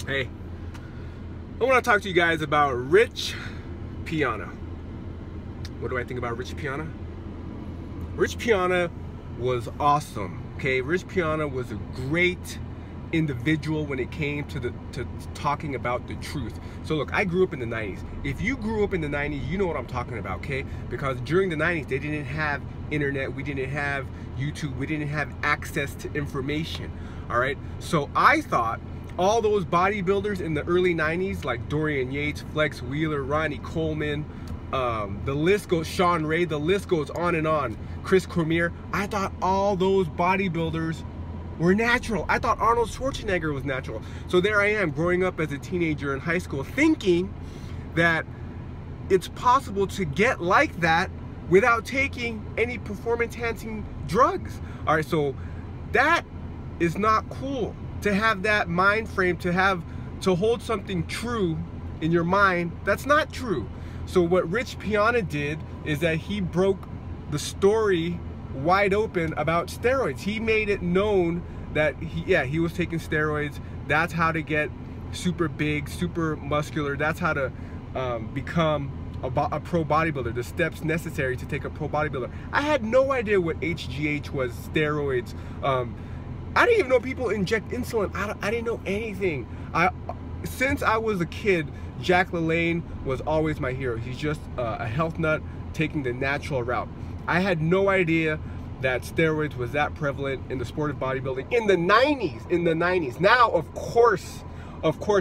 Hey, I want to talk to you guys about Rich Piana. What do I think about Rich Piana? Rich Piana was awesome, okay? Rich Piana was a great individual when it came to talking about the truth. So look, I grew up in the 90s. If you grew up in the 90s, you know what I'm talking about, okay? Because during the 90s, they didn't have internet, we didn't have YouTube, we didn't have access to information, all right? So I thought all those bodybuilders in the early 90s, like Dorian Yates, Flex Wheeler, Ronnie Coleman, the list goes, Sean Ray, the list goes on and on, Chris Cormier, I thought all those bodybuilders were natural. I thought Arnold Schwarzenegger was natural. So there I am, growing up as a teenager in high school, thinking that it's possible to get like that without taking any performance-enhancing drugs. All right, so that is not cool. To have that mind frame, to hold something true in your mind that's not true. So what Rich Piana did is that he broke the wide open about steroids. He made it known that he was taking steroids. That's how to get super big, super muscular. That's how to become a pro bodybuilder, the steps necessary to take a pro bodybuilder. I had no idea what HGH was, steroids. I didn't even know people inject insulin. I didn't know anything. Since I was a kid, Jack LaLanne was always my hero. He's just a health nut taking the natural route. I had no idea that steroids was that prevalent in the sport of bodybuilding in the 90s. Now, of course,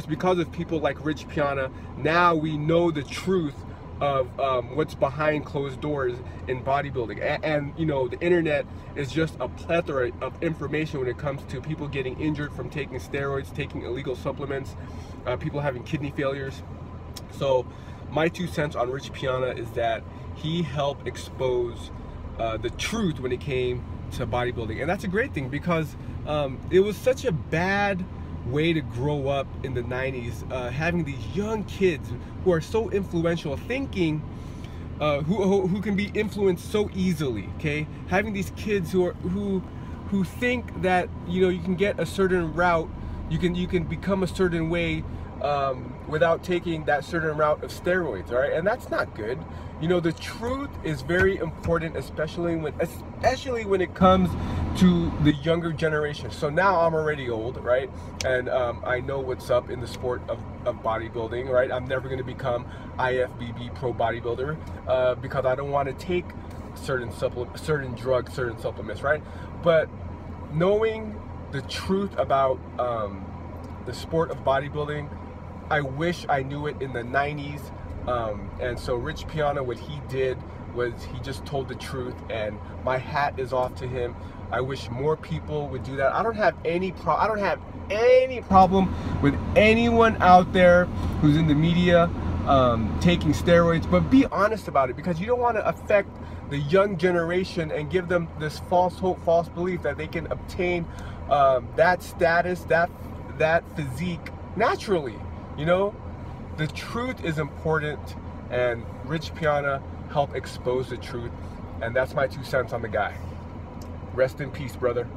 because of people like Rich Piana, now we know the truth of what's behind closed doors in bodybuilding. And you know, the internet is just a plethora of information when it comes to people getting injured from taking steroids, taking illegal supplements, people having kidney failures. So my 2 cents on Rich Piana is that he helped expose the truth when it came to bodybuilding. And that's a great thing, because it was such a bad way to grow up in the 90s, having these young kids who are so influential, thinking who can be influenced so easily, okay? Having these kids who think that, you know, you can get a certain route, you can become a certain way without taking that certain route of steroids, all right? And that's not good. You know, the truth is very important, especially when it comes to the younger generation. So now I'm already old, right? And I know what's up in the sport of bodybuilding, right? I'm never going to become IFBB pro bodybuilder because I don't want to take certain drugs, certain supplements, right? But knowing the truth about the sport of bodybuilding, I wish I knew it in the 90s. And so Rich Piana, what he did was he just told the truth, and my hat is off to him. I wish more people would do that. I don't have any problem with anyone out there who's in the media taking steroids, but be honest about it, because you don't want to affect the young generation and give them this false hope, false belief that they can obtain that status, that physique naturally. You know, the truth is important, and Rich Piana helped expose the truth, and that's my 2 cents on the guy. Rest in peace, brother.